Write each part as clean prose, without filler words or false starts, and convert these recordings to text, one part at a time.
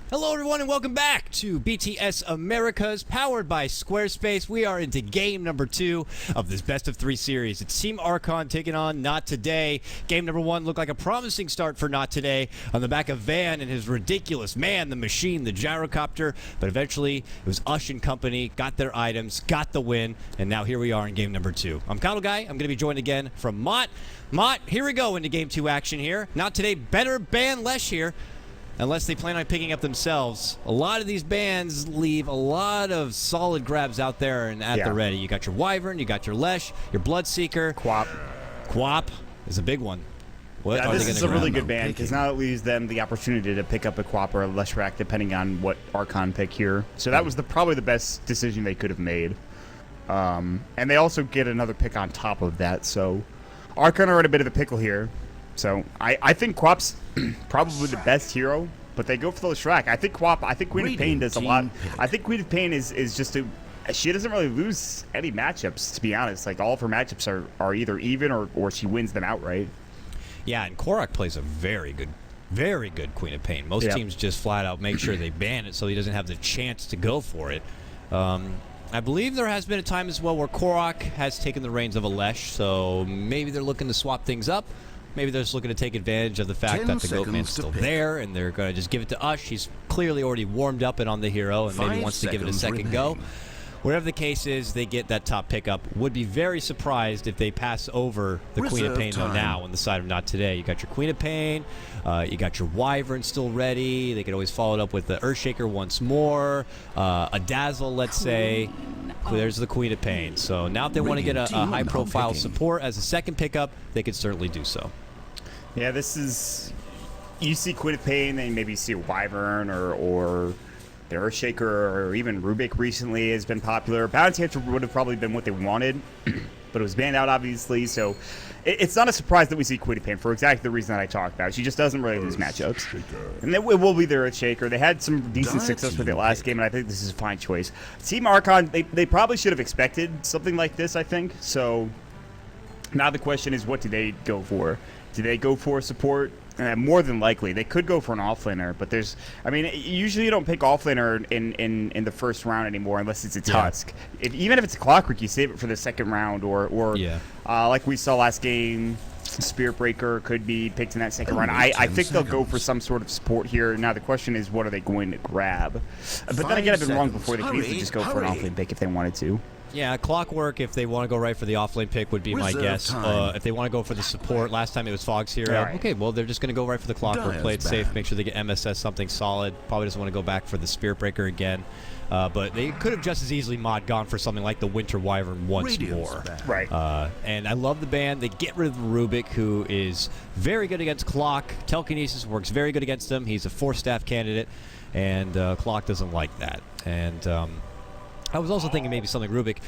Hello everyone and welcome back to BTS Americas, powered by Squarespace. We are into game number 2 of this best of 3 series. It's Team Archon taking on NoT Today. Game number 1 looked like a promising start for NoT Today on the back of Van and his ridiculous man, the machine, the gyrocopter. But eventually it was Ush and company, got their items, got the win, and now here we are in game number 2. I'm Kyle Guy. I'm going to be joined again from Mott. Mott, here we go into game 2 action here. NoT Today better ban Lesh here, unless they plan on picking up themselves. A lot of these bans leave a lot of solid grabs out there and at the ready. You got your Wyvern, you got your Lesh, your Bloodseeker. Quap is a big one. What are this they is gonna a really grab? good ban because now it leaves them the opportunity to pick up a Quap or a Lesh rack depending on what Archon pick here. So that was probably the best decision they could have made. And they also get another pick on top of that. So Archon are in a bit of a pickle here. So I think Quap's probably the best hero, but they go for the Shrek. I think Queen of Pain does a lot. I think Queen of Pain is just she doesn't really lose any matchups, to be honest. Like, all of her matchups are either even or she wins them outright. Yeah, and Korok plays a very good Queen of Pain. Most teams just flat out make sure they ban it so he doesn't have the chance to go for it. I believe there has been a time as well where Korok has taken the reins of a Lesh, so maybe they're looking to swap things up. Maybe they're just looking to take advantage of the fact that the Goatman's still there, and they're going to just give it to Ush. He's clearly already warmed up and on the hero, and maybe wants to give it a second go. Whatever the case is, they get that top pickup. Would be very surprised if they pass over the Queen of Pain though now on the side of NoT Today. You got your Queen of Pain, you got your Wyvern still ready. They could always follow it up with the Earthshaker once more, a Dazzle, let's say. There's the Queen of Pain. So now if they want to get a high-profile support as a second pickup, they could certainly do so. Yeah, this is... You see Queen of Pain, then maybe you see a Wyvern or the Earthshaker, or even Rubik recently has been popular. Bounty Hunter would have probably been what they wanted, but it was banned out, obviously, so it's not a surprise that we see Queen of Pain for exactly the reason that I talked about. She just doesn't really lose matchups. And it will be their Earthshaker. They had some decent success with it last game, and I think this is a fine choice. Team Archon, they probably should have expected something like this, I think, so now the question is, what do they go for? Do they go for support? More than likely, they could go for an offlaner, but usually you don't pick offlaner in the first round anymore unless it's a Tusk. Even if it's a Clockwork, you save it for the second round, or like we saw last game, Spirit Breaker could be picked in that second round. I think they'll go for some sort of support here. Now the question is, what are they going to grab? But then again, I've been wrong before. They could easily just go for an offlane pick if they wanted to. Yeah, Clockwork, if they want to go right for the offlane pick, would be my guess. If they want to go for the support, last time it was Fog's Hero. Okay, well, they're just going to go right for the Clockwork, play it safe, make sure they get MSS something solid. Probably doesn't want to go back for the Spirit Breaker again. But they could have just as easily gone for something like the Winter Wyvern once more. Right. And I love the ban. They get rid of Rubik, who is very good against Clock. Telekinesis works very good against him. He's a 4-staff candidate, and Clock doesn't like that. And I was also thinking maybe something Rubik,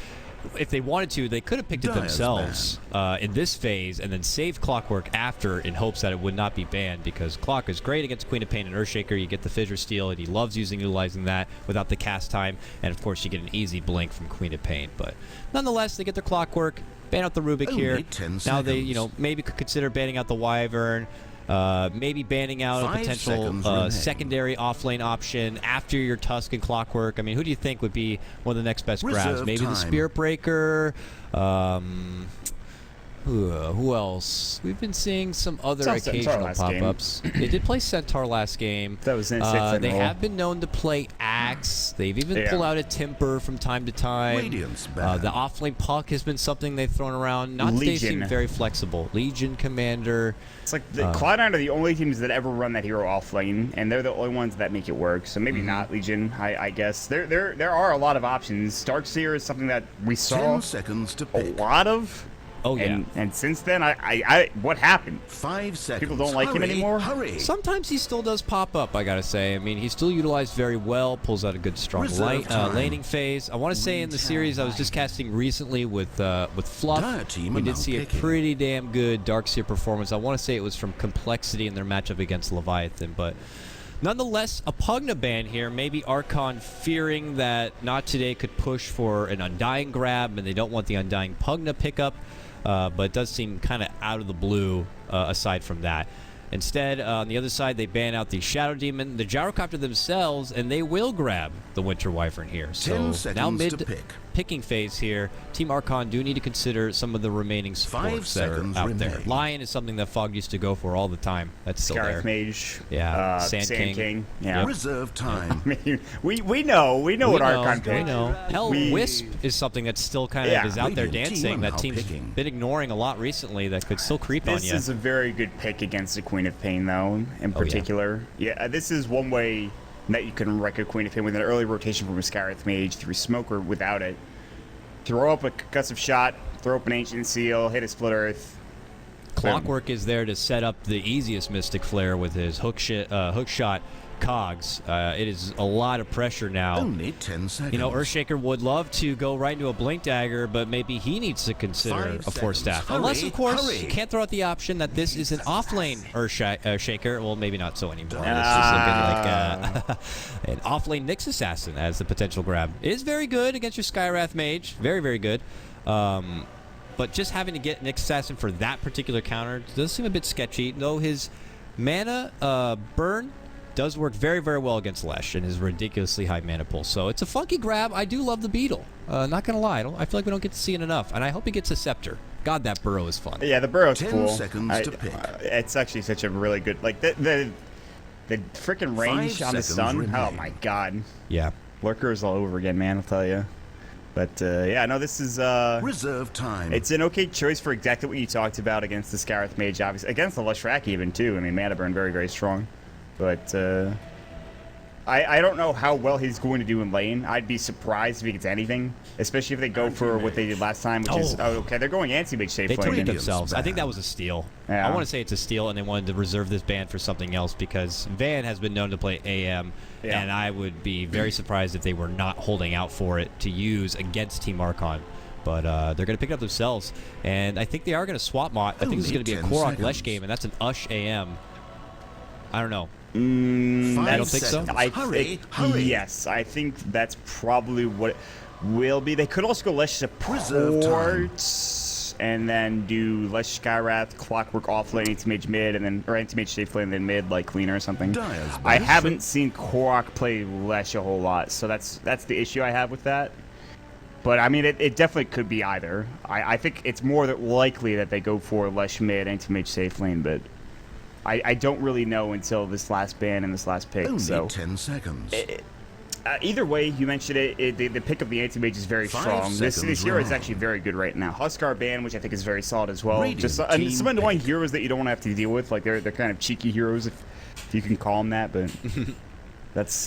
if they wanted to, they could have picked it themselves in this phase and then saved Clockwork after in hopes that it would not be banned, because Clock is great against Queen of Pain and Earthshaker. You get the Fissure Steel, and he loves utilizing that without the cast time, and of course you get an easy blink from Queen of Pain. But nonetheless, they get their Clockwork, ban out the Rubik here. Now they, maybe could consider banning out the Wyvern. Maybe banning out a potential secondary offlane option after your Tusk and Clockwork. I mean, who do you think would be one of the next best grabs? Maybe the Spirit Breaker. Who else? We've been seeing some other occasional pop-ups. They did play Centaur last game. That was They have been known to play Axe. They've even pulled out a Timper from time to time. The offlane Puck has been something they've thrown around. Not that they seem very flexible. Legion Commander. It's like the Cloud9 are the only teams that ever run that hero offlane, and they're the only ones that make it work. So maybe not Legion, I guess. There are a lot of options. Darkseer is something that we saw a lot of. Oh, yeah. And since then, what happened? 5 seconds. People don't like him anymore? Sometimes he still does pop up, I gotta say. I mean, he's still utilized very well, pulls out a good strong laning phase. I want to say in the series I was just casting recently with Fluff, we did see a pretty damn good Darkseer performance. I want to say it was from Complexity in their matchup against Leviathan, but nonetheless, a Pugna ban here. Maybe Archon fearing that NoT Today could push for an Undying grab, and they don't want the Undying Pugna pickup. But it does seem kind of out of the blue aside from that. Instead, on the other side, they ban out the Shadow Demon, the Gyrocopter themselves, and they will grab the Winter Wyvern here. So now mid-picking phase here, Team Archon do need to consider some of the remaining supports that are out there. Lion is something that Fog used to go for all the time. That's still there. Scarif Mage. Yeah. Sand King. Yeah. Yep. Reserve time. I mean, we know what Archon picked. We know. Hell, Wisp is something that's still kind of is out there dancing. That team's been ignoring a lot recently that could still creep on you. This is a very good pick against the Queen of Pain, though, in particular. Yeah, this is one way that you can wreck a Queen of Pain with an early rotation from a Scarif Mage through Smoke or without it. Throw up a concussive shot, throw up an Ancient Seal, hit a Split Earth. Clockwork is there to set up the easiest Mystic Flare with his hook shot cogs. It is a lot of pressure now. Only 10 seconds. You know, Earthshaker would love to go right into a Blink Dagger, but maybe he needs to consider a Force Staff. Unless, of course, you can't throw out the option that this is an off-lane Earthshaker. Well, maybe not so anymore. This is looking like an off-lane Nyx Assassin as the potential grab. It is very good against your Skywrath Mage. Very, very good. But just having to get Nyx Assassin for that particular counter does seem a bit sketchy, though his mana burn does work very, very well against Lesh and his ridiculously high mana pool. So it's a funky grab. I do love the Beetle. Not going to lie. I feel like we don't get to see it enough. And I hope he gets a Scepter. God, that burrow is fun. Yeah, the burrow's 10 cool. seconds to pick. It's actually such a really good... Like, the freaking range on the stun. Remain. Oh, my God. Yeah. Lurkers all over again, man, I'll tell you. But, yeah, no, this is... Reserve time. It's an okay choice for exactly what you talked about against the Scarif Mage, obviously. Against the Leshrac even, too. I mean, mana burn very, very strong. But, I don't know how well he's going to do in lane. I'd be surprised if he gets anything, especially if they go for what they did last time, which is... Oh, okay, they're going anti-mage safe lane. They took it themselves. I think that was a steal. Yeah. I want to say it's a steal, and they wanted to reserve this ban for something else because Van has been known to play AM, and I would be very surprised if they were not holding out for it to use against Team Archon. But they're going to pick it up themselves, and I think they are going to swap Mott. I think this is going to be a Korok Lesh game, and that's an Ush AM. I don't know. I don't think so. Hurry. Yes, I think that's probably what it will be. They could also go Lesh support and then do Lesh Skywrath, Clockwork off lane, anti-mage mid, and then or anti-mage safe lane, then mid like cleaner or something. I haven't seen Korok play Lesh a whole lot, so that's the issue I have with that. But I mean, it definitely could be either. I think it's more likely that they go for Lesh mid, anti-mage safe lane, but. I don't really know until this last ban and this last pick. Only so 10 seconds. Either way, you mentioned it. The pick of the anti-mage is very strong. This hero is actually very good right now. Huskar ban, which I think is very solid as well. Just some annoying heroes that you don't want to have to deal with. Like they're kind of cheeky heroes, if you can call them that. But that's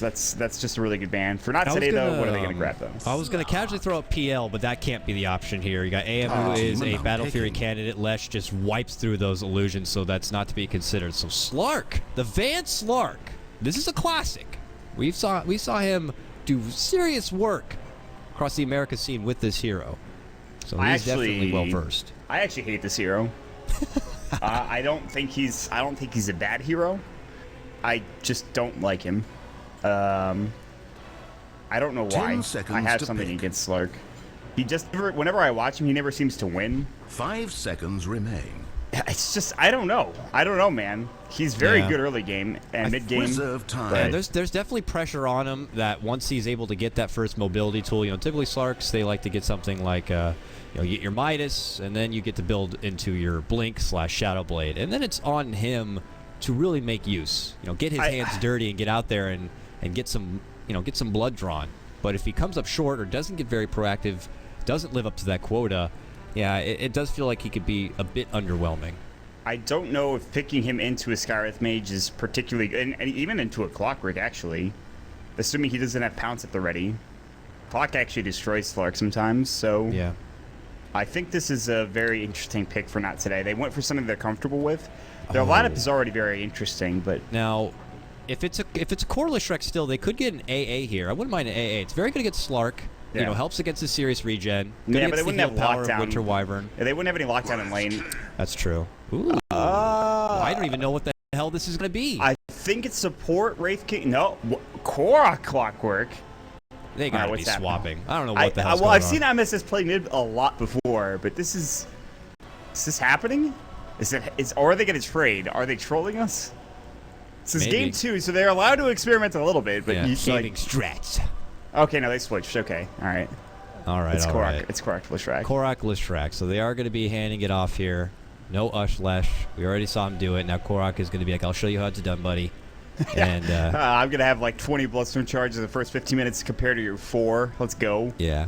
just a really good ban. For not today though, what are they going to grab though? I was going to casually throw up PL, but that can't be the option here. You got AM, who is a Battle Fury candidate. Lesh just wipes through those illusions, so that's not to be considered. So Slark, the Van Slark, this is a classic. We saw him do serious work across the America scene with this hero. So he's definitely well versed. I actually hate this hero. I don't think he's a bad hero. I just don't like him. I don't know why. I have something against Slark. He just whenever I watch him, he never seems to win. 5 seconds remain. It's just I don't know, man. He's very good early game and mid game. Reserve time. Yeah, there's definitely pressure on him that once he's able to get that first mobility tool, typically Slarks, they like to get something like you get your Midas, and then you get to build into your Blink/Shadow Blade, and then it's on him to really make use. Get his hands dirty and get out there and get some blood drawn. But if he comes up short or doesn't get very proactive, doesn't live up to that quota, yeah, it does feel like he could be a bit underwhelming. I don't know if picking him into a Skywrath Mage is particularly, and even into a Clockwork actually, assuming he doesn't have Pounce at the ready. Clock actually destroys Slark sometimes, so yeah. I think this is a very interesting pick for not today. They went for something they're comfortable with. Their lineup is already very interesting, but now, if it's a core Leshrac still, they could get an AA here. I wouldn't mind an AA. It's very good against Slark. Yeah. Helps against the serious regen. Yeah, but they wouldn't have lockdown. Winter Wyvern. Yeah, they wouldn't have any lockdown in lane. That's true. Ooh. I don't even know what the hell this is going to be. I think it's support Wraith King. No, Korok Clockwork. They got to be swapping. I don't know what the hell's going on. I've seen MSS play mid a lot before, but is this happening? Or are they going to trade? Are they trolling us? This is Maybe. game 2, so they're allowed to experiment a little bit, but Yeah, you saving strats. Okay, no, they switched. Okay, all right. All right, It's all correct. right. It's correct. Lishrak. Korok Lishrak. So they are going to be handing it off here. No Ushlesh. We already saw him do it. Now Korok is going to be like, I'll show you how it's done, buddy. And I'm going to have like 20 Bloodstone charges in the first 15 minutes compared to your 4. Let's go. yeah.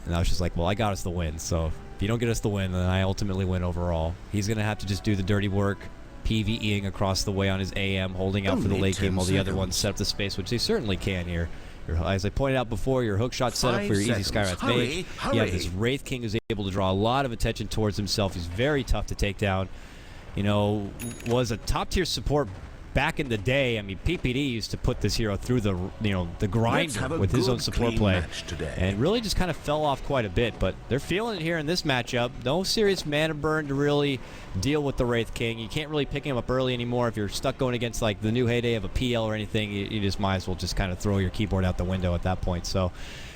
And I was just like, well, I got us the win. So if you don't get us the win, then I ultimately win overall. He's going to have to just do the dirty work, PvEing across the way on his AM, holding out for the Only late game 10 while the other ones seconds. set up the space, which they certainly can here. As I pointed out before, your hook shot set up for your 5 easy seconds. Skywrath Hurry, Mage. You have this hurry. Wraith King who's able to draw a lot of attention towards himself. He's very tough to take down. You know, was a top-tier support back in the day. I mean, PPD used to put this hero through the, the Let's grinder have a with his good, own support clean play. match today. And really just kind of fell off quite a bit, but they're feeling it here in this matchup. No serious mana burn to really deal with the Wraith King. You can't really pick him up early anymore. If you're stuck going against like the new heyday of a PL or anything, you just might as well just kind of throw your keyboard out the window at that point. So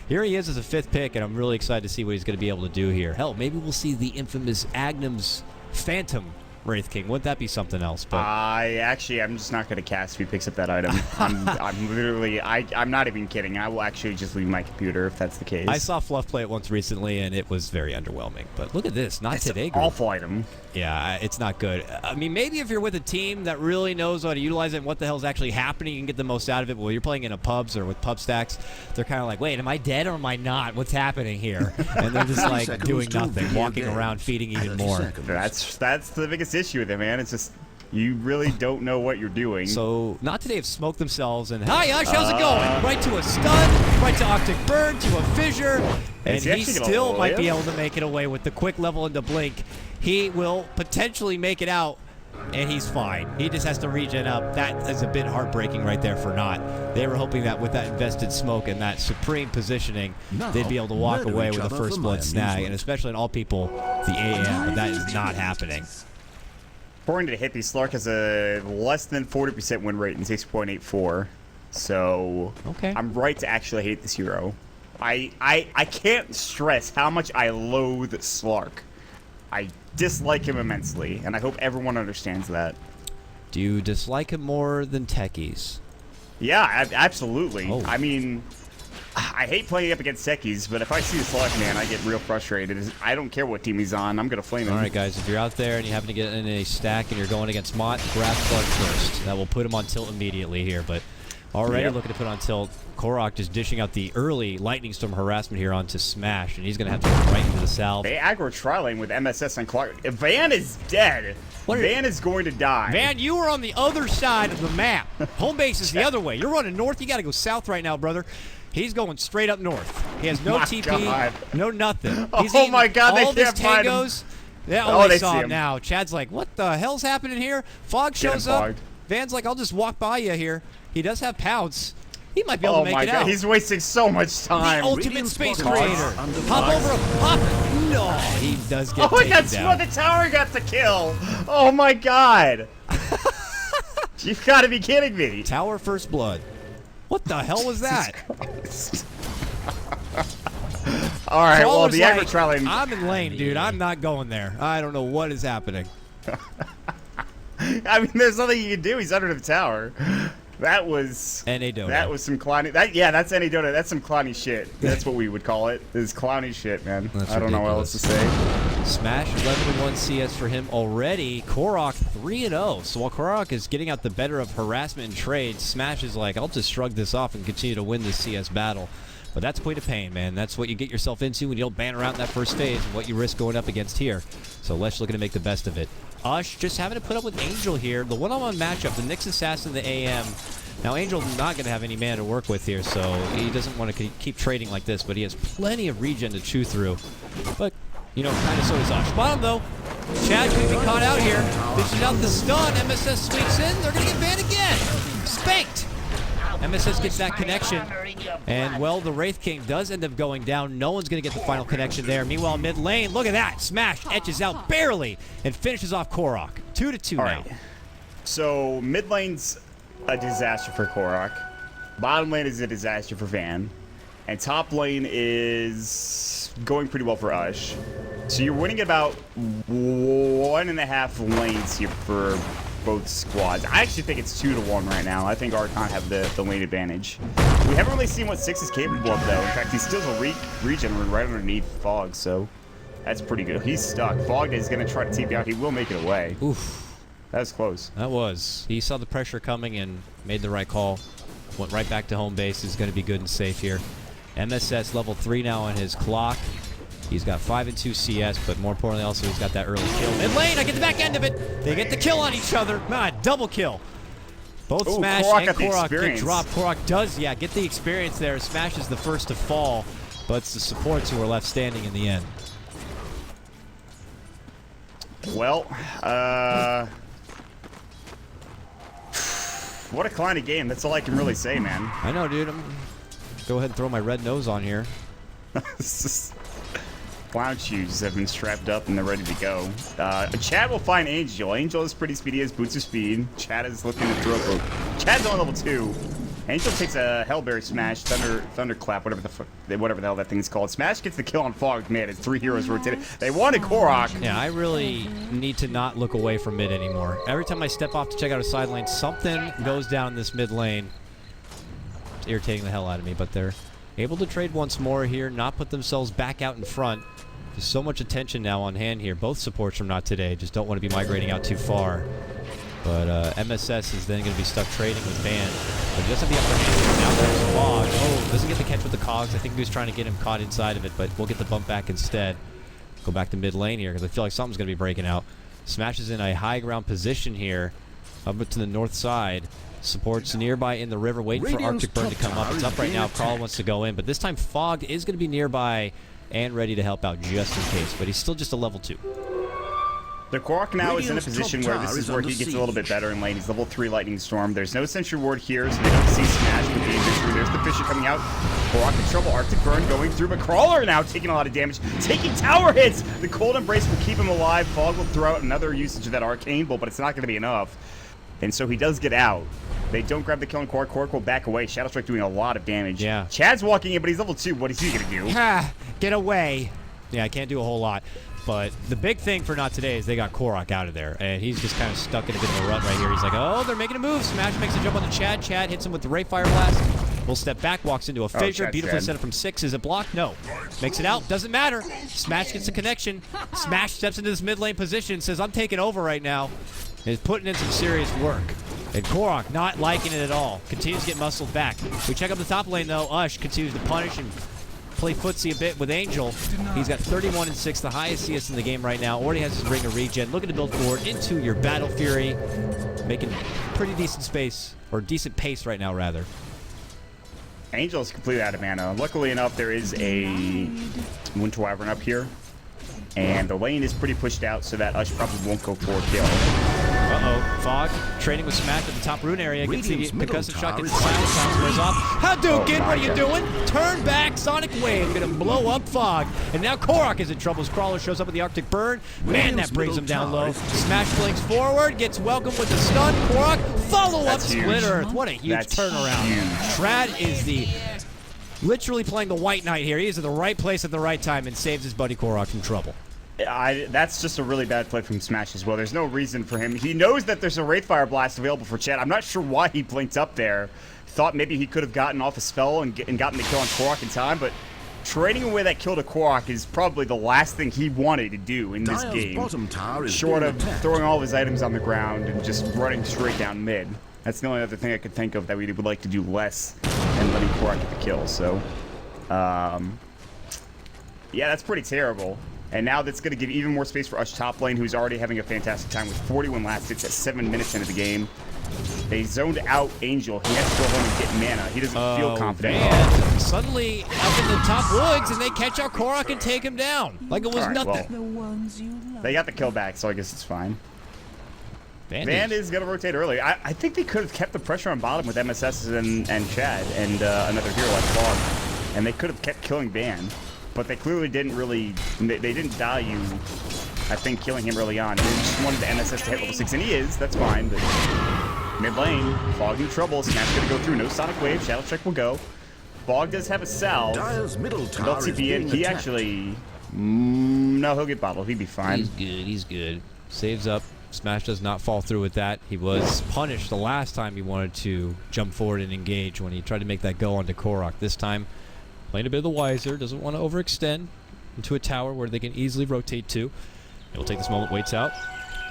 here he is as a 5th pick, and I'm really excited to see what he's going to be able to do here. Hell, maybe we'll see the infamous Agnum's Phantom Wraith King. Wouldn't that be something else? But I'm just not going to cast if he picks up that item. I'm literally, I'm not even kidding. I will actually just leave my computer if that's the case. I saw Fluff play it once recently, and it was very underwhelming. But look at this. Not it's today, an group. awful item. Yeah, it's not good. I mean, maybe if you're with a team that really knows how to utilize it and what the hell's actually happening, you can get the most out of it. But when you're playing in a pubs or with pub stacks, they're kind of like, wait, am I dead or am I not? What's happening here? And they're just 30 like seconds doing to nothing, video walking game. around, feeding even 30 more. seconds. That's the biggest issue with it, man. It's just you really don't know what you're doing. So, not today have smoked themselves, and hi, Ash, how's it going? Right to a stun, right to Octic Burn, to a fissure, and Is he he actually gonna still might be live? able to make it away with the quick level into Blink. He will potentially make it out, and he's fine. He just has to regen up. That is a bit heartbreaking right there for NoT. They were hoping that with that invested smoke and that supreme positioning, Now, they'd be able to walk murder away each with a other first for blood my snag, amusement. and especially in all people, the AM, but that is not happening. According to Hippie, Slark has a less than 40% win rate and 6.84. So Okay. I'm right to actually hate this hero. I can't stress how much I loathe Slark. I dislike him immensely, and I hope everyone understands that. Do you dislike him more than techies? Yeah, absolutely. Oh. I mean, I hate playing up against Techies, but if I see a Slark, man, I get real frustrated. I don't care what team he's on. I'm going to flame him. All right, guys, if you're out there and you happen to get in a stack and you're going against Mott, grab Flood first. That will put him on tilt immediately here, but already Yep. looking to put on tilt. Korok just dishing out the early Lightning Storm harassment here onto Smash, and he's going to have to go right into the salve. They aggro tri-lane with MSS and Clark. Van is dead. Van is going to die. Van, you are on the other side of the map. Home base is the other way. You're running north. You got to go south right now, brother. He's going straight up north. He has no My TP, God. no nothing. Oh He's eating my God, they all of his can't find him. tangos. Yeah, Oh, they they saw see him him. now. Chad's like, what the hell's happening here? Fog Get him shows up. fogged. Van's like, I'll just walk by you here. He does have pounce. He might be able Oh to make my it God, out. he's wasting so much The time. ultimate Radiant space spotted creator. are under Hop fire. over him. Hop. No, he does get Oh, taken that's down. what the tower got to kill. Oh my God. You've got to be kidding me. Tower first blood. What the hell was that? All right, well, Crawler's the like, aggro tri-lane. I'm in lane, dude. I'm not going there. I don't know what is happening. I mean, there's nothing you can do. He's under the tower. That was NA Dota. That was some clowny. That's NA Dota. That's some clowny shit. That's what we would call it. Is clowny shit, man. That's I don't know what else to say. Smash 11-1 CS for him already. Korok 3-0. So while Korok is getting out the better of harassment and trade, Smash is like, I'll just shrug this off and continue to win this CS battle. But that's Point of Pain, man. That's what you get yourself into when you don't ban around in that first phase and what you risk going up against here. So Lesh looking to make the best of it. Ush just having to put up with Angel here. The one-on-one matchup, the Nyx Assassin, the AM. Now, Angel's not going to have any mana to work with here, so he doesn't want to keep trading like this, but he has plenty of regen to chew through. But, you know, kind of so does Ush. Bottom, though. Chad could be caught out here. Dishes out the stun. MSS sweeps in. They're going to get banned again. Spanked. MSS gets that connection. And, well, the Wraith King does end up going down. No one's going to get the final connection there. Meanwhile, mid lane, look at that. Smash etches out barely and finishes off Korok. 2-2 All now. right. So mid lane's a disaster for Korok. Bottom lane is a disaster for Van. And top lane is going pretty well for Ush. So you're winning about 1.5 lanes here for both squads. I actually think it's 2-1 right now. I think Archon have the lane advantage. We haven't really seen what 6 is capable of, though. In fact, he steals a regen right underneath Fog, so that's pretty good. He's stuck. Fog is going to try to TP out. He will make it away. Oof. That was close. That was. He saw the pressure coming and made the right call. Went right back to home base. Is going to be good and safe here. MSS level 3 now on his clock. He's got 5 and 2 CS, but more importantly also he's got that early kill. Mid lane, I get the back end of it. They get the kill on each other. Man, double kill. Both Ooh, Smash Korok and Korok get experience. dropped. Korok does, yeah, get the experience there. Smash is the first to fall, but it's the supports who are left standing in the end. Well, what a kind of game. That's all I can really say, man. I know, dude. Go ahead and throw my red nose on here. Clown shoes have been strapped up and they're ready to go. Chad will find Angel. Angel is pretty speedy, has boots of speed. Chad is looking to throw. Chad's on level 2. Angel takes a Hellberry Smash, Thunderclap, whatever the hell that thing's called. Smash gets the kill on Fog. Man, it's 3 heroes rotated. They wanted Korok. Yeah, I really need to not look away from mid anymore. Every time I step off to check out a side lane, something goes down this mid lane. It's irritating the hell out of me, but they're able to trade once more here, not put themselves back out in front. There's so much attention now on hand here. Both supports from Not Today just don't want to be migrating out too far. But MSS is then going to be stuck trading with Van. But just have the upper hand. Now there's Fog. Oh, doesn't get the catch with the cogs. I think he was trying to get him caught inside of it, but we'll get the bump back instead. Go back to mid lane here because I feel like something's going to be breaking out. Smash is in a high ground position here, up to the north side. Supports nearby in the river, waiting for Arctic Burn to come up. It's up right now. Carl wants to go in, but this time Fog is going to be nearby and ready to help out just in case, but he's still just a level 2. The Korok now is in a position where this is where he gets a little bit better in lane. He's level 3 Lightning Storm. There's no Sentry Ward here, so they don't see Smash with the injury. There's the Fisher coming out. Korok in trouble. Arctic Burn going through, but Crawler now taking a lot of damage. Taking tower hits! The Cold Embrace will keep him alive. Fog will throw out another usage of that Arcane Bolt, but it's not going to be enough. And so he does get out. They don't grab the kill on Korok. Korok will back away. Shadow Strike doing a lot of damage. Yeah. Chad's walking in, but he's level 2. What is he going to do? Ha! Get away. Yeah, I can't do a whole lot. But the big thing for Not Today is they got Korok out of there. And he's just kind of stuck in a bit of a rut right here. He's like, oh, they're making a move. Smash makes a jump on the Chad. Chad hits him with the Ray Fire Blast. Will step back, walks into a fissure. Chad's Beautifully dead. set up from 6. Is it blocked? No. Makes it out. Doesn't matter. Smash gets the connection. Smash steps into this mid lane position. Says, I'm taking over right now. And is putting in some serious work. And Korok not liking it at all. Continues to get muscled back. We check up the top lane, though. Ush continues to punish and play footsie a bit with Angel. He's got 31 and 6, the highest CS in the game right now. Already has his ring of regen. Looking to build forward into your Battle Fury. Making pretty decent space, or decent pace right now, rather. Angel is completely out of mana. Luckily enough, there is a Winter Wyvern up here. And the lane is pretty pushed out, so that Ush probably won't go for a kill. Uh-oh. Fog trading with Smash at the top rune area. Gets the concussive shot, gets the silence, sound squares off. Hadouken, what are you doing? Turn back, Sonic Wave, gonna blow up Fog. And now Korok is in trouble as Crawler shows up with the Arctic Burn. Man, that brings him down low. Smash blinks forward, gets welcomed with the stun. Korok, follow up Split Earth. What a huge turnaround. Trad is literally playing the White Knight here. He is at the right place at the right time and saves his buddy Korok from trouble. That's just a really bad play from Smash as well. There's no reason for him. He knows that there's a Wraithfire Blast available for Chad. I'm not sure why he blinked up there. Thought maybe he could have gotten off a spell and gotten the kill on Korok in time, but trading away that kill to Korok is probably the last thing he wanted to do in this game. Short of throwing all of his items on the ground and just running straight down mid. That's the only other thing I could think of that we would like to do less than letting Korok get the kill. So, yeah, that's pretty terrible. And now that's going to give even more space for Ush top lane, who's already having a fantastic time with 41 last hits at 7 minutes into the game. They zoned out Angel. He has to go home and get mana. He doesn't feel confident. Man. Suddenly up in the top woods, and they catch out Korok and take him down. Like it was nothing. Well, they got the kill back, so I guess it's fine. Van is going to rotate early. I think they could have kept the pressure on bottom with MSS and Chad and another hero like Fog. And they could have kept killing Van. But they clearly didn't really, they didn't value, I think, killing him early on. They just wanted the MSS to hit level 6, and he is, that's fine. But mid lane, Fog in trouble, Smash gonna go through, no Sonic Wave, Shadow Strike will go. Fog does have a salve, they'll TP in. He actually No, he'll get bottled. He'd be fine. He's good. He's good. Saves up. Smash does not fall through with that. He was punished the last time he wanted to jump forward and engage when he tried to make that go onto Korok. This time, playing a bit of the wiser. Doesn't want to overextend into a tower where they can easily rotate to. He'll take this moment, waits out.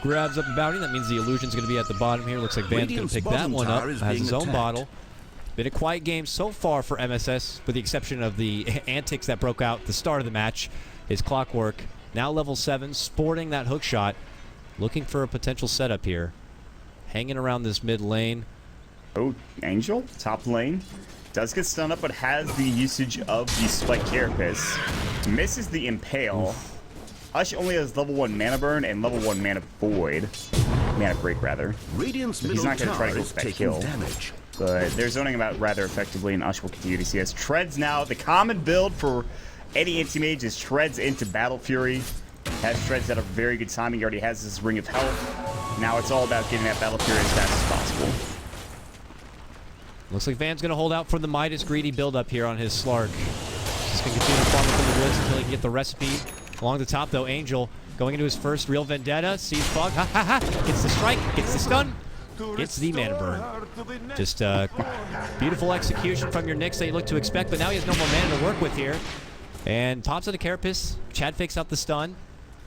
Grabs up a bounty. That means the illusion's going to be at the bottom here. Looks like Van's going to pick that one up. Has his own bottle. Been a quiet game so far for MSS, with the exception of the antics that broke out at the start of the match. His clockwork, now level 7, sporting that hook shot. Looking for a potential setup here. Hanging around this mid lane. Oh, Angel, top lane. Does get stunned up, but has the usage of the Spike Carapace. Misses the Impale. Oof. Ush only has level 1 Mana Burn and level 1 Mana Void. Mana Break, rather. Radiant's So he's not going to try to go is for that taking kill. damage. But they're zoning him out rather effectively, and Ush will continue to see us. Treads now. The common build for any anti-mage is Treads into Battle Fury. Has Treads at a very good timing. He already has his Ring of Health. Now it's all about getting that Battle Fury as fast as possible. Looks like Van's going to hold out for the Midas greedy build-up here on his Slark. Just going to continue to farm up in the woods until he can get the recipe. Along the top, though, Angel going into his first real vendetta. Sees Fog. Ha ha ha. Gets the strike. Gets the stun. Gets the mana burn. Just beautiful execution from your Nyx that you look to expect, but now he has no more mana to work with here. And pops out a Carapace. Chad fakes out the stun.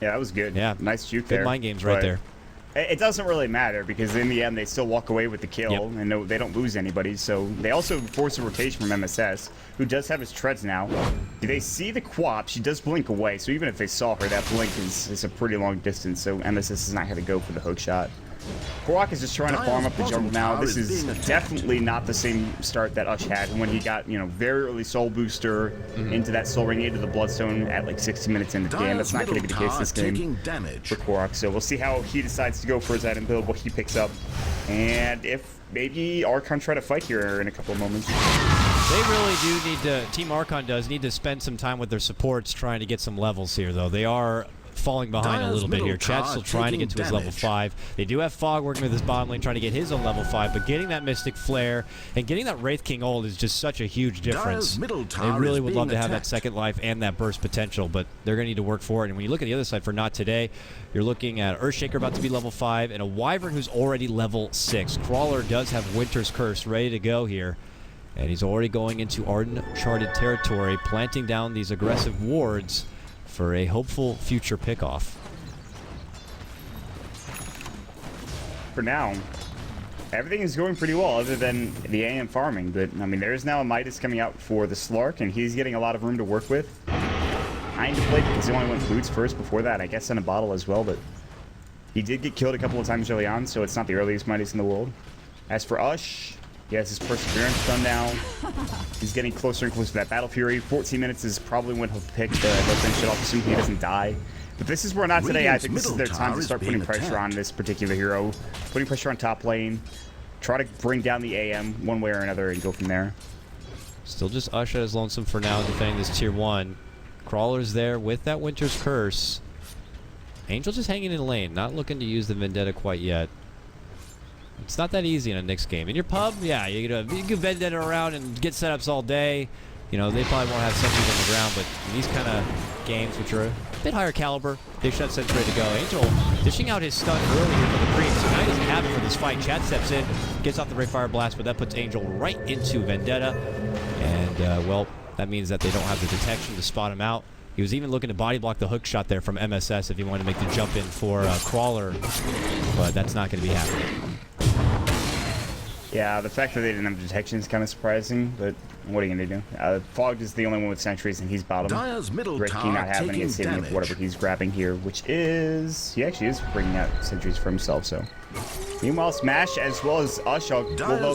Yeah, that was good. Yeah. Nice juke Good there. mind games right But there. it doesn't really matter because in the end they still walk away with the kill. Yep. And no, they don't lose anybody. So they also force a rotation from MSS, who does have his Treads now. Do they see the Quap? She does blink away. So even if they saw her, that blink is a pretty long distance. So MSS is not going to go for the hook shot. Korok is just trying to farm up the jungle now. This is definitely not the same start that Ush had when he got, very early Soul Booster into that Soul Ring, into the Bloodstone at like 60 minutes into the game. That's not going to be the case this game for Korok. So we'll see how he decides to go for his item build, what he picks up, and if maybe Archon try to fight here in a couple of moments. They really do need to, Team Archon does need to spend some time with their supports trying to get some levels here, though. They are falling behind a little bit here. Chad's still trying to get to his level 5. They do have Fog working with his bottom lane trying to get his own level 5, but getting that Mystic Flare and getting that Wraith King ult is just such a huge difference. They really would love to have that second life and that burst potential, but they're going to need to work for it. And when you look at the other side for NoT today, you're looking at Earthshaker about to be level 5 and a Wyvern who's already level 6. Crawler does have Winter's Curse ready to go here, and he's already going into uncharted territory, planting down these aggressive wards for a hopeful future pickoff. For now, everything is going pretty well other than the AM farming, but I mean, there is now a Midas coming out for the Slark, and he's getting a lot of room to work with. Kind of play because he only went boots first before that, I guess in a bottle as well, but he did get killed a couple of times early on, so it's not the earliest Midas in the world. As for Ush, he has his Perseverance done now. He's getting closer and closer to that Battle Fury. 14 minutes is probably when he'll pick the finish it off, assuming he doesn't die. But this is where NoT today, I think this is their time to start putting pressure on this particular hero. Putting pressure on top lane. Try to bring down the AM one way or another and go from there. Still just Ush at his lonesome for now, defending this tier 1. Crawler's there with that Winter's Curse. Angel just hanging in lane, not looking to use the Vendetta quite yet. It's not that easy in a Nyx game. In your pub, yeah, you can Vendetta around and get setups all day. They probably won't have sentries on the ground, but in these kind of games, which are a bit higher caliber, they should have sentries ready to go. Angel dishing out his stun early here for the creep, so now he doesn't have it for this fight. Chad steps in, gets off the Ray Fire Blast, but that puts Angel right into Vendetta. And, well, that means that they don't have the detection to spot him out. He was even looking to body block the hook shot there from MSS if he wanted to make the jump in for Crawler, but that's not going to be happening. Yeah, the fact that they didn't have detection is kind of surprising, but what are you going to do? Fogged is the only one with sentries, and he's bottom. Red King not having it, saving up whatever he's grabbing here, which is... He actually is bringing out sentries for himself, so... Meanwhile, Smash, as well as Ush, will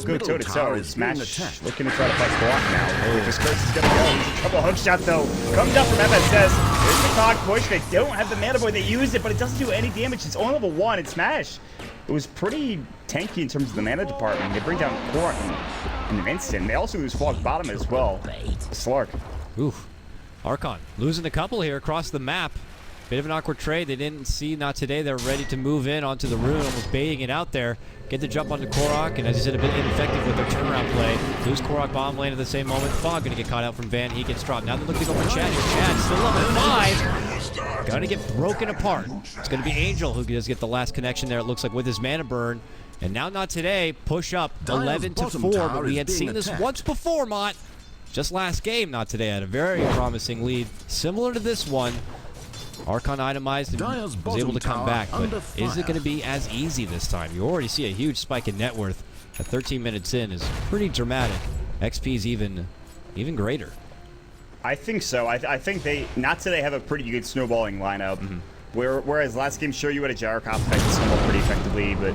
go toe-to-toe. Smash looking to try to fight Block now. This curse is going to go. He's in trouble. Hook shot, though. Comes up from MSS. There's the Cog push. They don't have the Mana Boy. They used it, but it doesn't do any damage. It's only level 1. And Smash, it was pretty tanky in terms of the mana department. They bring down Korok in an instant. They also lose Fog bottom as well. Slark. Oof. Archon losing a couple here across the map. Bit of an awkward trade. They didn't see Not Today. They're ready to move in onto the rune, almost baiting it out there. Get the jump onto Korok, and as I said, a bit ineffective with their turnaround play. Lose Korok bottom lane at the same moment. Fog going to get caught out from Van. He gets dropped. Now they're looking to go for Chad here. Chad still up at 5. Going to get broken apart. It's going to be Angel who does get the last connection there, it looks like, with his mana burn. And now Not Today push up 11-4, but we had seen this once before, Mott. Just last game, Not Today had a very promising lead, similar to this one. Archon itemized and was able to come back, but is it going to be as easy this time? You already see a huge spike in net worth at 13 minutes in is pretty dramatic. XP is even greater. I think so. I think Not Today have a pretty good snowballing lineup. Whereas last game, sure, you had a Gyrocop effect that snowballed pretty effectively, but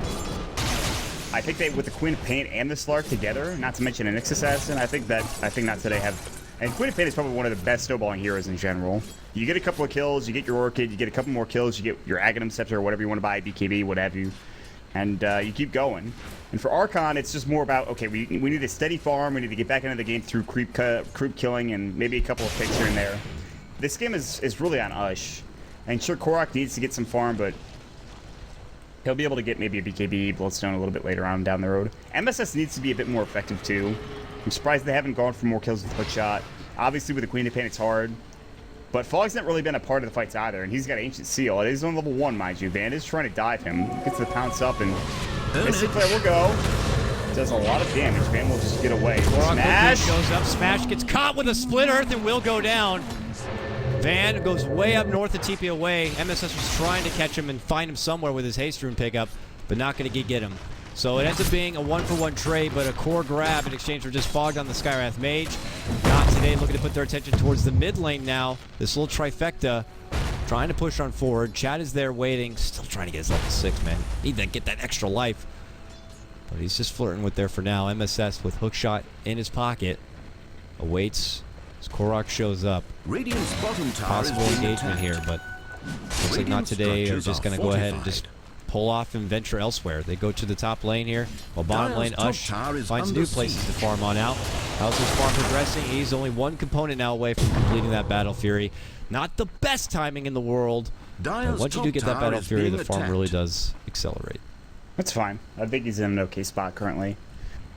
I think with the Queen of Pain and the Slark together, not to mention an Nyx Assassin, I think Not Today have. And Queen of Pain is probably one of the best snowballing heroes in general. You get a couple of kills, you get your Orchid, you get a couple more kills, you get your Aghanim Scepter or whatever you want to buy, BKB, what have you, and you keep going. And for Archon, it's just more about, okay, we need a steady farm, we need to get back into the game through creep killing and maybe a couple of picks here and there. This game is really on Ush. And sure, Korok needs to get some farm, but he'll be able to get maybe a BKB, Bloodstone a little bit later on down the road. MSS needs to be a bit more effective too. I'm surprised they haven't gone for more kills with Hookshot. Obviously, with the Queen of Pain, it's hard. But Fog's not really been a part of the fights either, and he's got Ancient Seal. It is on level 1, mind you. Van is trying to dive him. Gets the pounce up, and Mystic Flare will go. Does a lot of damage. Van will just get away. Smash! Goes up. Smash gets caught with a Split Earth and will go down. Van goes way up north of TP away. MSS was trying to catch him and find him somewhere with his Haste Rune pickup, but not going to get him. So it ends up being a 1-for-1 trade, but a core grab in exchange for just Fogged on the Skywrath Mage. Not Today looking to put their attention towards the mid lane now. This little trifecta trying to push on forward. Chad is there waiting, still trying to get his level 6, man. Need to get that extra life. But he's just flirting with there for now. MSS with Hookshot in his pocket awaits as Korok shows up. Radiant's bottom tower Possible engagement here, but looks like Not Today are just going to go ahead and just pull off and venture elsewhere. They go to the top lane here, while bottom lane Ush finds new places to farm on out. How's his farm progressing? He's only one component now away from completing that Battle Fury. Not the best timing in the world, but once you do get that Battle Fury, the farm really does accelerate. That's fine. I think he's in an okay spot currently.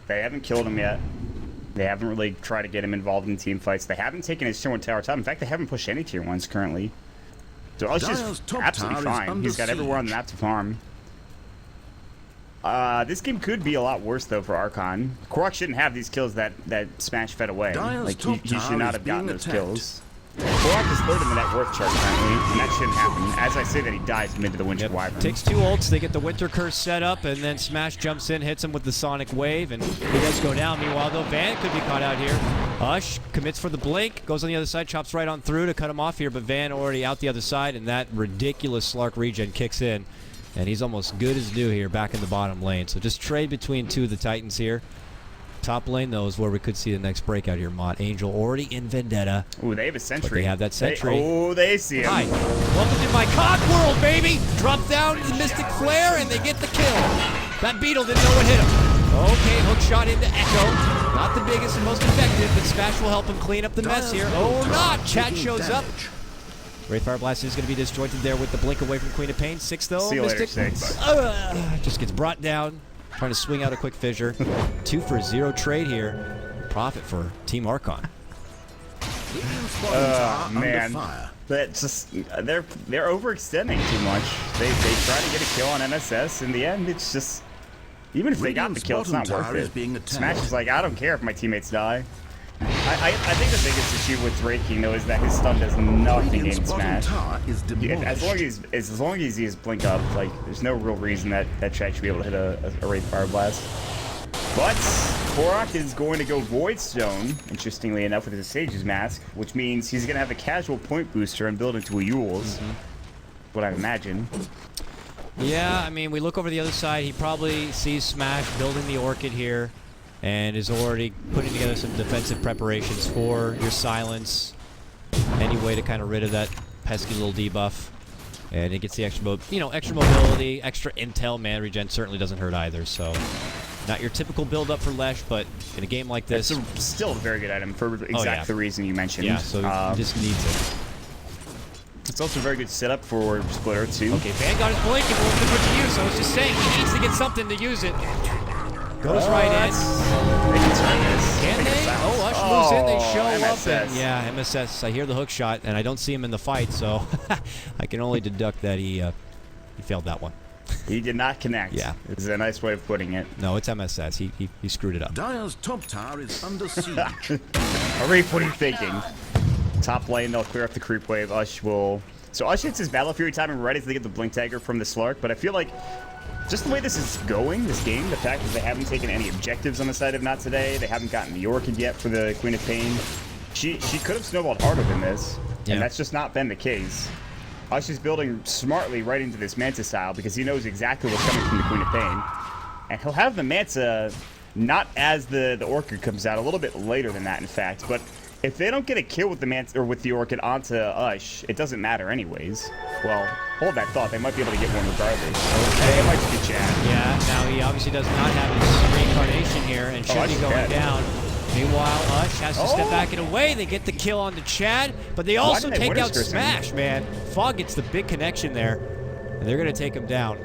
They haven't killed him yet. They haven't really tried to get him involved in team fights. They haven't taken his tier 1 tower top. In fact, they haven't pushed any tier 1s currently. So Ush is absolutely fine. He's got everywhere on the map to farm. This game could be a lot worse, though, for Archon. Korok shouldn't have these kills that Smash fed away. Like, he should not have gotten those kills. Korok is third in the net worth chart currently, and that shouldn't happen. As I say that, he dies mid to the Winter Wyvern. Takes 2 ults, they get the Winter Curse set up, and then Smash jumps in, hits him with the Sonic Wave, and he does go down. Meanwhile, though, Van could be caught out here. Ush commits for the blink, goes on the other side, chops right on through to cut him off here, but Van already out the other side, and that ridiculous Slark regen kicks in, and he's almost good as new here back in the bottom lane. So just trade between 2 of the Titans here. Top lane, though, is where we could see the next breakout here, Mott. Angel already in Vendetta. Ooh, they have a sentry. But they have that sentry. They see him. Hi. Welcome to my cock world, baby! Drop down the Mystic Flare, and they get the kill. That Beetle didn't know what hit him. Okay, hook shot into Echo. Not the biggest and most effective, but Smash will help him clean up the mess here. Or not. Chad shows up. Wraith Fire Blast is going to be disjointed there with the blink away from Queen of Pain. 6, though. See you Mystic. later, 6. Just gets brought down. Trying to swing out a quick fissure. 2 for 0 trade here. Profit for Team Archon. Man. That's just, they're overextending too much. They try to get a kill on MSS. In the end, it's just, even if they got the kill, it's not worth it. Smash is like, I don't care if my teammates die. I think the biggest issue with Wraith King, though, is that his stun does nothing in Smash. As long as he has Blink Up, like, there's no real reason that Chad should be able to hit a Wraith Fire Blast. But Korok is going to go Void Stone, interestingly enough, with his Sage's Mask, which means he's going to have a casual point booster and build into a Yule's. What I imagine. Yeah, I mean, we look over the other side. He probably sees Smash building the Orchid here and is already putting together some defensive preparations for your Silence. Any way to kind of rid of that pesky little debuff. And it gets the extra, extra mobility, extra intel. Man regen certainly doesn't hurt either, so not your typical build-up for Lesh, but in a game like this... It's still a very good item for exactly the reason you mentioned. Yeah, so he just needs it. It's also a very good setup for Splitter, too. Okay, Van got his blink and we'll put to use. I was just saying, he needs to get something to use it. Goes right in. They can turn this. Can they? Oh, Ush moves in. They show MSS. up. And yeah, MSS. I hear the hook shot, and I don't see him in the fight, so I can only deduct that he failed that one. He did not connect. Yeah. This is a nice way of putting it. No, it's MSS. He screwed it up. Dire's top tower is under siege. Arif, what are you thinking? Top lane, they'll clear up the creep wave. Ush will... So Ush hits his Battle Fury timing right as they get the Blink Dagger from the Slark, but I feel like just the way this is going, this game, the fact that they haven't taken any objectives on the side of NoT today, they haven't gotten the Orchid yet for the Queen of Pain, she could have snowballed harder than this, and that's just not been the case. Ush is building smartly right into this Manta style because he knows exactly what's coming from the Queen of Pain. And he'll have the Manta not as the Orchid comes out, a little bit later than that, in fact. But if they don't get a kill with the Manta or with the Orchid onto Ush, it doesn't matter anyways. Well, hold that thought. They might be able to get one regardless. Okay, it might just be Chad. Yeah, now he obviously does not have his reincarnation here and should be going down. Meanwhile, Ush has to step back and away. They get the kill on the Chad, but they also take out Smash, man. Fog gets the big connection there, and they're going to take him down.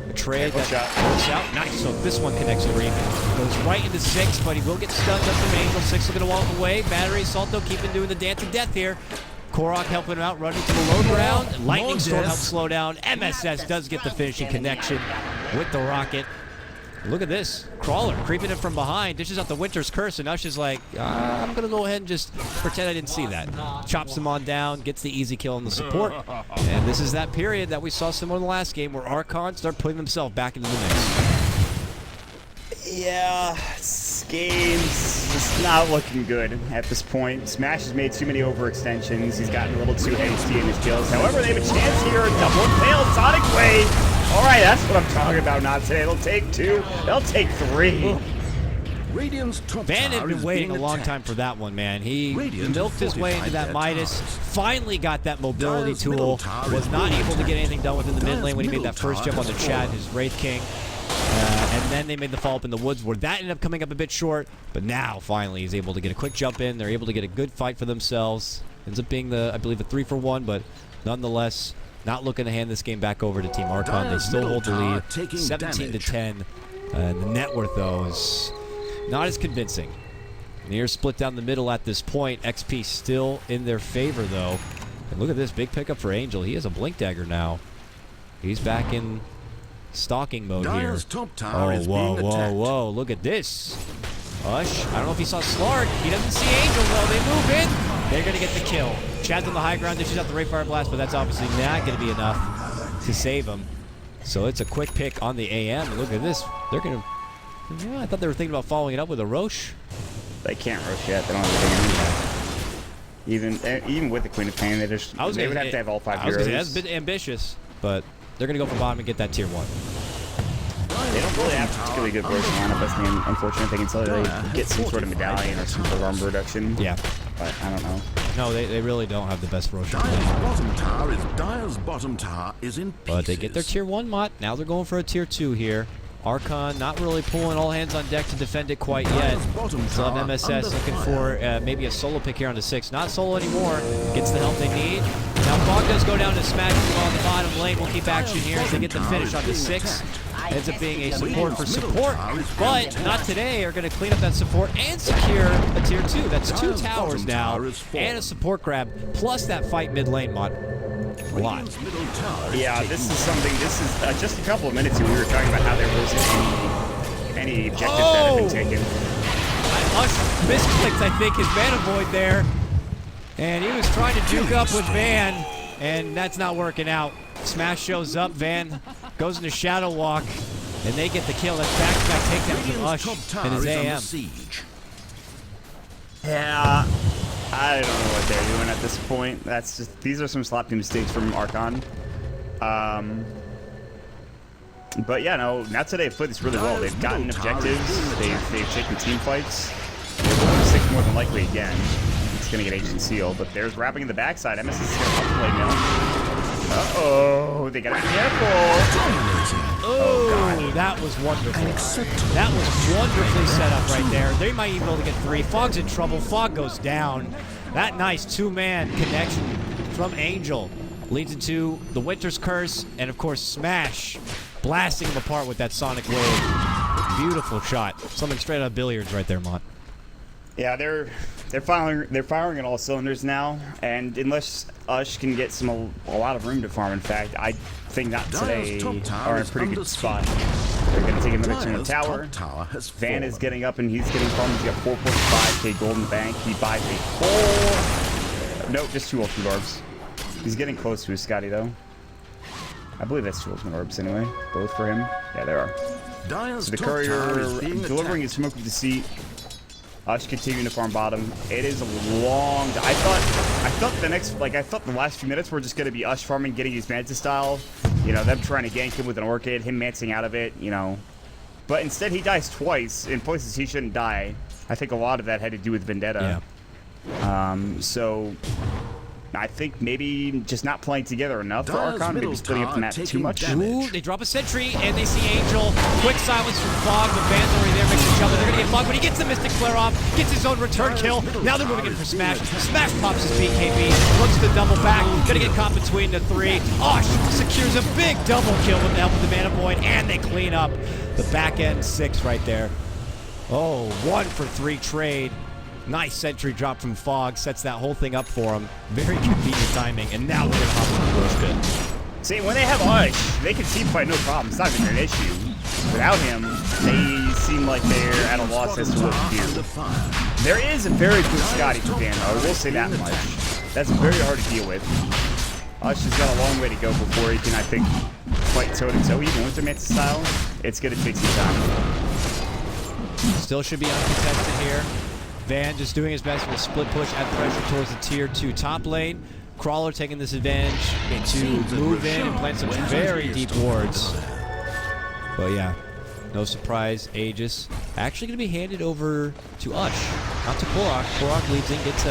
A trade that works out. Nice. So this one connects Arif. Goes right into 6, but he will get stunned up from Angel. 6 looking to walk away. Battery Assault, though, keeping doing the dance of death here. Korok helping him out, running to the low ground. Lightning Storm helps slow down. MSS does get the finishing connection with the rocket. Look at this. Crawler creeping in from behind. Dishes out the Winter's Curse, and Ush is like, I'm going to go ahead and just pretend I didn't see that. Chops him on down, gets the easy kill on the support. And this is that period that we saw similar in the last game where Archon start putting himself back into the mix. Yeah, this game's just not looking good at this point. Smash has made too many overextensions. He's gotten a little too hasty in his kills. However, they have a chance here. Double failed Sonic Wave. All right, that's what I'm talking about. Not today. They'll take 2. They'll take 3. Radiant's top Van had tower been is waiting a being long attacked. time for that one, man. He Radiant milked his way into that fortified their Midas, towers. finally got that mobility Dire's middle tool, tower was is not being able to get attacked. anything done within the mid Dire's lane when he made middle that first tower jump on the has Chad, fallen. his Wraith King. And then they made the follow-up in the woods where that ended up coming up a bit short, but now finally he's able to get a quick jump in. They're able to get a good fight for themselves. Ends up being I believe, a 3-for-1, but nonetheless, not looking to hand this game back over to Team Archon. They Dire's still middle hold the tower lead, taking 17-10. The net worth, though, is not as convincing. Near split down the middle at this point. XP still in their favor, though. And look at this big pickup for Angel. He has a Blink Dagger now. He's back in stalking mode here. Dire's top tower is whoa, being whoa, attacked. whoa. Look at this. Ush. I don't know if he saw Slark. He doesn't see Angel, though. They move in. They're going to get the kill. Chad's on the high ground. Dishes out the Ray Fire Blast, but that's obviously not going to be enough to save him. So it's a quick pick on the AM. Look at this. They're going to... Yeah, I thought they were thinking about following it up with a Roche. They can't rush yet. They don't have anything yet. Even with the Queen of Pain, they would have to have all 5 I was heroes. gonna say, that's a bit ambitious, but they're going to go for bottom and get that tier 1. They don't really have a particularly good version lineup. That's the unfortunate thing until they get some sort of medallion or some sort of armor reduction. Yeah. But I don't know. No, they really don't have the best Roche. Dire's bottom tower is in pieces. But they get their tier 1 Mott. Now they're going for a tier 2 here. Archon not really pulling all hands on deck to defend it quite yet. Still have MSS looking for maybe a solo pick here on the 6. Not solo anymore. Gets the help they need. Now Fog does go down to Smash on the bottom lane. We'll keep action here as they get the finish on the 6. Ends up being a support for support, but not today. Are going to clean up that support and secure a tier 2. That's 2 towers now and a support grab, plus that fight mid lane mod. A lot. Yeah, this is something. This is just a couple of minutes ago we were talking about how there wasn't any objectives that had been taken. Ush misclicked, I think, his Mana Void there, and he was trying to duke up with Van, and that's not working out. Smash shows up, Van goes into Shadow Walk, and they get the kill. That's back-to-back takedown from Ush and his AM. Yeah, I don't know what they're doing at this point. That's just, these are some sloppy mistakes from Archon. But yeah, no, not today. Played this really well. They've gotten objectives. They've taken team fights. They're going to 6 more than likely again. It's going to get Ancient Seal, but there's wrapping in the backside. MS is going to help play now. Uh-oh, they got to be careful. Oh, that was wonderful. That was wonderfully set up right there. They might even be able to get 3. Fog's in trouble. Fog goes down. That nice 2-man connection from Angel. Leads into the Winter's Curse, and of course Smash, blasting him apart with that Sonic Wave. Beautiful shot. Something straight out of billiards right there, Mont. Yeah, they're firing on all cylinders now, and unless Ush can get a lot of room to farm, in fact, I think not today are in a pretty good spot. They're going to take another turn on tower. Van is getting up and he's getting farmed. He's got 4.5k gold in the bank. He buys a full... Nope, just 2 ultimate orbs. He's getting close to his Scotty, though. I believe that's 2 ultimate orbs anyway. Both for him. Yeah, there are. So the courier delivering his smoke of deceit. Ush continuing to farm bottom. It is a long... I thought the last few minutes were just going to be Ush farming, getting his Mantis style. You know, them trying to gank him with an Orchid, him mancing out of it, you know. But instead he dies twice in places he shouldn't die. I think a lot of that had to do with Vendetta. Yeah. So... I think maybe just not playing together enough for Archon, maybe splitting up the map too much. Ooh, they drop a sentry, and they see Angel. Quick silence from Fog, but Van's already there, makes a jump. They're gonna get Fog, but he gets the Mystic Flare off, gets his own return kill. Now they're moving in for Smash. Smash pops his BKB, looks to double back, gonna get caught between the 3. Osh secures a big double kill with the help of the Mana Void, and they clean up the back end 6 right there. Oh, 1 for 3 trade. Nice sentry drop from Fog, sets that whole thing up for him. Very convenient timing, and now they're gonna hop on the Roche Pit. See, when they have Ush, they can team fight no problem. It's not even an issue. Without him, they seem like they're at a loss as to what to do. There is a very good Scotty for Dan, though. I will say that much. That's very hard to deal with. Ush has got a long way to go before he can, I think, fight toe-to-toe. Even with the Mantis style, it's gonna take some time. Still should be uncontested here. Van just doing his best with a split push at pressure towards the tier 2 top lane. Crawler taking this advantage to move in and plant some very deep wards. But yeah, no surprise, Aegis actually going to be handed over to Ush, not to Korok. Korok leads in, gets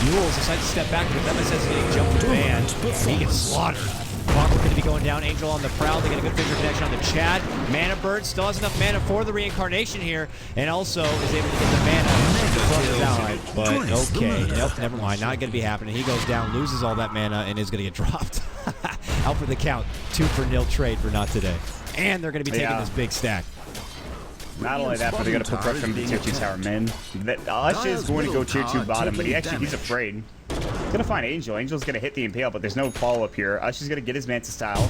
Mules, decides to step back, but MSS is getting jumped with Van. He gets slaughtered. Clockwork going to be going down. Angel on the prowl. They get a good fissure connection on the Chad. Mana Bird still has enough mana for the reincarnation here, and also is able to get the mana from his ally. But okay, nope, never mind. Not going to be happening. He goes down, loses all that mana, and is going to get dropped. Out for the count. 2-0 trade for not today. And they're going to be taking this big stack. Not only that, but they're going to put pressure on the tier 2 tower min. Ush is going to go tier 2 bottom, but he's afraid. He's going to find Angel. Angel's going to hit the Impale, but there's no follow-up here. Ush is going to get his Mantis style.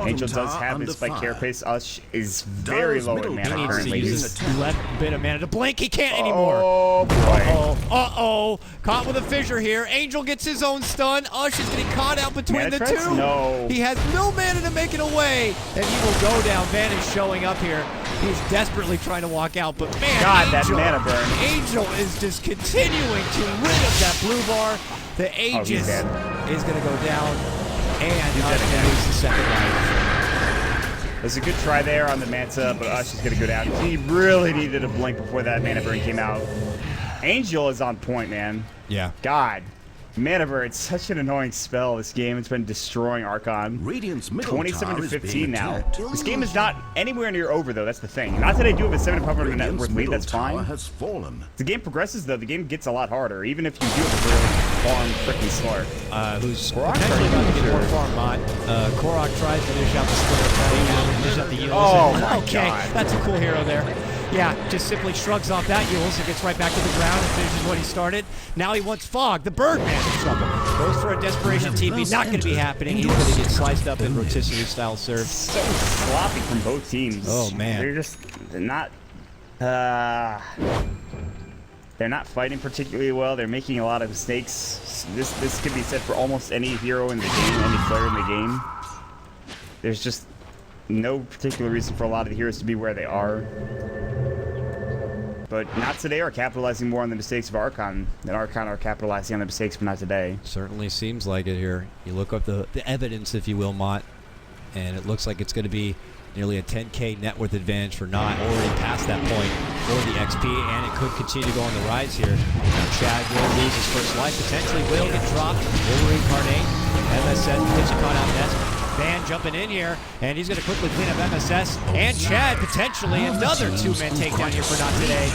Angel does have his spike carapace. Ush is very low in mana currently. He needs to use a left bit of mana to blink. He can't anymore. Oh, boy. Uh-oh. Caught with a fissure here. Angel gets his own stun. Ush is getting caught out between the 2. No. He has no mana to make it away, and he will go down. Van is showing up here. He's desperately trying to walk out, but man, God, Angel, that mana burn. Angel is just continuing to rid of that blue bar. The Aegis is going to go down, and Ush loses the second life. There's a good try there on the Manta, but Ush is going to go down. He really needed a blink before that mana burn came out. Angel is on point, man. Yeah. God. Mana burn, it's such an annoying spell this game. It's been destroying Archon. 27 to 15 now. This game is not anywhere near over, though. That's the thing. Not that I do have a 700 net worth lead. That's fine. The game progresses, though. The game gets a lot harder, even if you do have a really farm freaking Slark. Who's potentially about to get more farm mod. Korok tries to finish out the split. Finish out the Eul's. Oh, my okay, God. that's a cool hero there. Yeah, just simply shrugs off that Eul's and gets right back to the ground and finishes what he started. Now he wants Fog, the Birdman, in trouble. Goes for a desperation TP, not going to be happening. He's going to get sliced up in rotisserie-style serve. So sloppy from both teams. Oh, man. They're not fighting particularly well. They're making a lot of mistakes. This could be said for almost any hero in the game, any player in the game. There's just no particular reason for a lot of the heroes to be where they are. But not today are capitalizing more on the mistakes of Archon than Archon are capitalizing on the mistakes, but not today. Certainly seems like it here. You look up the evidence, if you will, Mott, and it looks like it's going to be nearly a 10k net worth advantage for NoT, already past that point for the XP, and it could continue to go on the rise here. Now Chad will lose his first life, potentially will get dropped, will reincarnate. MSS gets caught out nest. Van jumping in here, and he's going to quickly clean up MSS and Chad, potentially another 2-man takedown here for NoT today.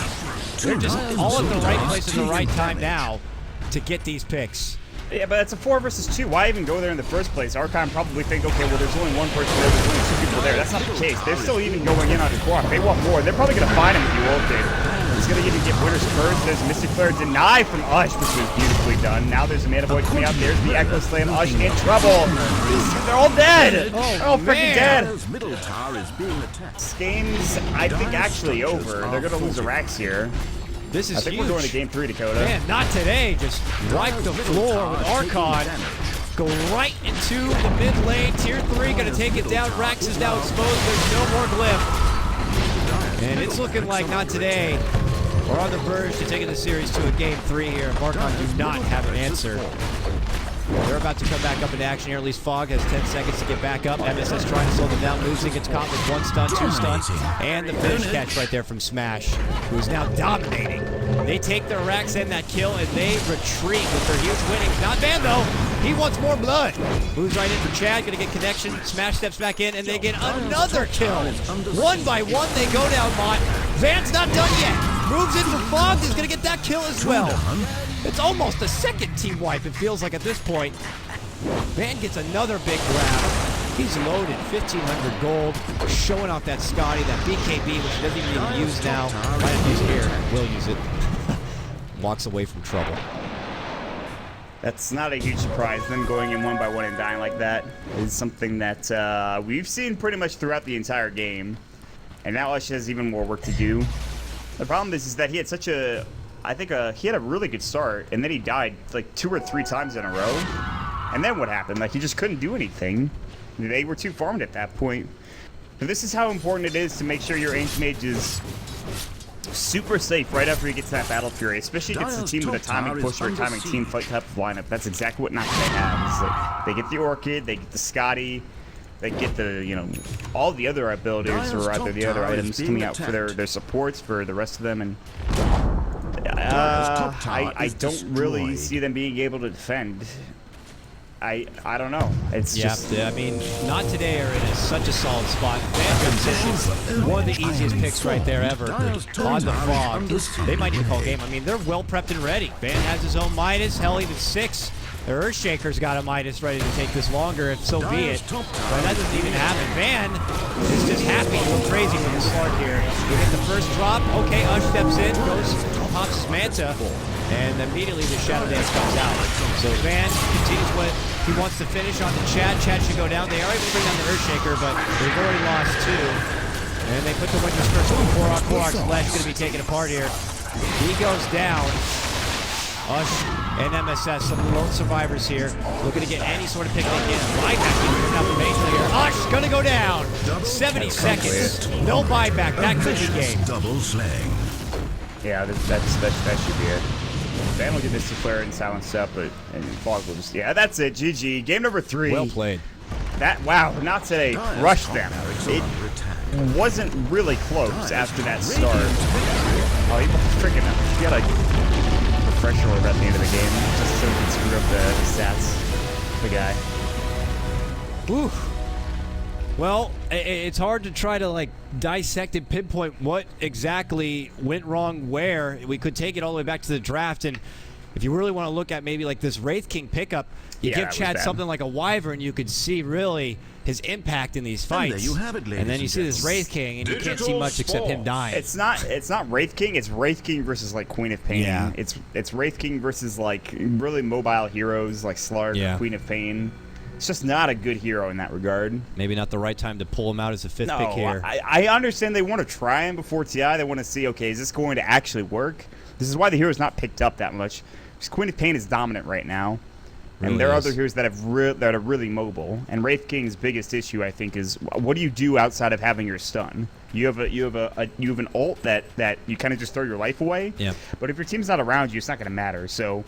They're just all at the right place at the right time now to get these picks. Yeah, but it's a 4 versus 2. Why even go there in the first place? Archon probably think, okay, well, there's only one person there, there's only 2 people there. That's not the case. They're still even going in on the Quark. They want more. They're probably going to find him with the ulted. He's going to even get Winter's Curse. There's a Mystic Flare deny from Ush, which was beautifully done. Now there's a Mana Void coming out. There's the Echo Slam. Ush in trouble. They're all dead. They're all freaking dead. Middle tower is being attacked. This game's, I think, actually over. They're going to lose the Rax here. This is I think huge. we're going to game 3, Dakota. Man, not today. Just wipe the floor with Archon. Go right into the mid lane. Tier 3 going to take it down. Rax is now exposed. There's no more glyph. And it's looking like not today. We're on the verge to taking the series to a game 3 here. Archon do not have an answer. They're about to come back up into action here. At least Fog has 10 seconds to get back up. MSS trying to slow them down. Losing gets caught with 1 stun, 2 stuns, and the finish catch right there from Smash, who's now dominating. They take their Rax and that kill, and they retreat with their huge winnings. Not Van, though. He wants more blood. Moves right in for Chad. Going to get connection. Smash steps back in, and they get another kill. 1 by 1, they go down, Mott. Van's not done yet. Moves in for Fog. He's going to get that kill as well. It's almost a second team wipe, it feels like at this point. Van gets another big grab. He's loaded, 1,500 gold, showing off that Scotty, that BKB, which he doesn't even use now. Might have used here, will use it. Walks away from trouble. That's not a huge surprise. Them going in 1 by 1 and dying like that is something that we've seen pretty much throughout the entire game. And now Ush has even more work to do. The problem is that he had such a... I think he had a really good start, and then he died like 2 or 3 times in a row. And then what happened? Like, he just couldn't do anything. They were too farmed at that point. But this is how important it is to make sure your Ancient Mage is super safe right after he gets that Battle Fury, especially if it's a team with a timing push or a timing team fight type of lineup. That's exactly what NoT they have. Is like, they get the Orchid, they get the Scotty, they get the, you know, all the other abilities, or rather the other items coming out for their supports for the rest of them. And I don't really see them being able to defend. I don't know. It's just... I mean, not today are in such a solid spot. Van comes in, one of the easiest picks right there ever. On the Fog. They might need to call game. I mean, they're well prepped and ready. Van has his own Midas, hell, even 6. The Earthshaker's got a Midas ready to take this longer, if so be it. But that doesn't even happen. Van is just happy to go crazy with the Slark here. We get the first drop. Okay, Ush steps in, goes, pops Manta, and immediately the Shadow Dance comes out. So Van continues what he wants to finish on the Chad. Chad should go down. They are able to bring down the Earthshaker, but they've already lost 2. And they put the Winter's Curse on Korok. Korok's flesh going to be taken apart here. He goes down. Ush and MSS, some lone survivors here, looking to get any sort of pick they can. Buyback coming out the main player. Ush gonna go down. 70 seconds. No buyback. That could be game. Double slang. Yeah, that should be it. Van will get Mystic Flare and silence up, and Fog will just... Yeah, that's it. GG. Game number 3. Well played. Wow, not today. Crushed them. It wasn't really close after that start. Oh, he freaking... He got a refresher orb at the end of the game, just so he can screw up the stats. The guy. Whew. Well, it's hard to try to like dissect and pinpoint what exactly went wrong where. We could take it all the way back to the draft, and if you really want to look at maybe like this Wraith King pickup, you give Chad something like a Wyvern, you could see really his impact in these fights. And there you have it, ladies and then you see this Wraith King, and you can't see much except him dying. It's not Wraith King. It's Wraith King versus like Queen of Pain. Yeah. It's Wraith King versus like really mobile heroes like Slark, Queen of Pain. It's just not a good hero in that regard. Maybe not the right time to pull him out as a 5th pick here. I understand they want to try him before TI. They want to see, okay, is this going to actually work? This is why the hero's not picked up that much. Because Queen of Pain is dominant right now. Really and there are other heroes that that are really mobile. And Wraith King's biggest issue, I think, is what do you do outside of having your stun? You have an ult that you kind of just throw your life away. Yeah. But if your team's not around you, it's not going to matter. So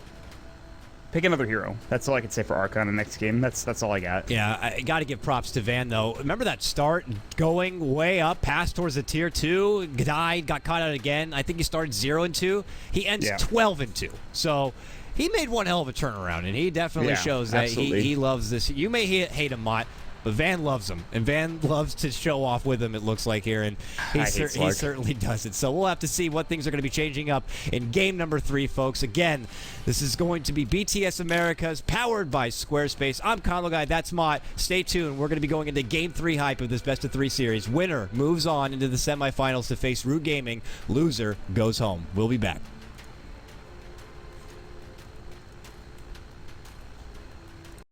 pick another hero. That's all I can say for Archon in the next game. That's all I got. Yeah, I got to give props to Van, though. Remember that start going way up, past towards the tier 2, died, got caught out again. I think he started 0-2. He ends 12-2. So he made one hell of a turnaround, and he definitely shows that he loves this. You may hate him, Mott. But Van loves him, and Van loves to show off with him, it looks like here, and he certainly does it. So we'll have to see what things are going to be changing up in game number 3, folks. Again, this is going to be BTS Americas, powered by Squarespace. I'm Conlo Guy, that's Mott. Stay tuned. We're going to be going into game 3 hype of this best-of-3 series. Winner moves on into the semifinals to face Root Gaming. Loser goes home. We'll be back.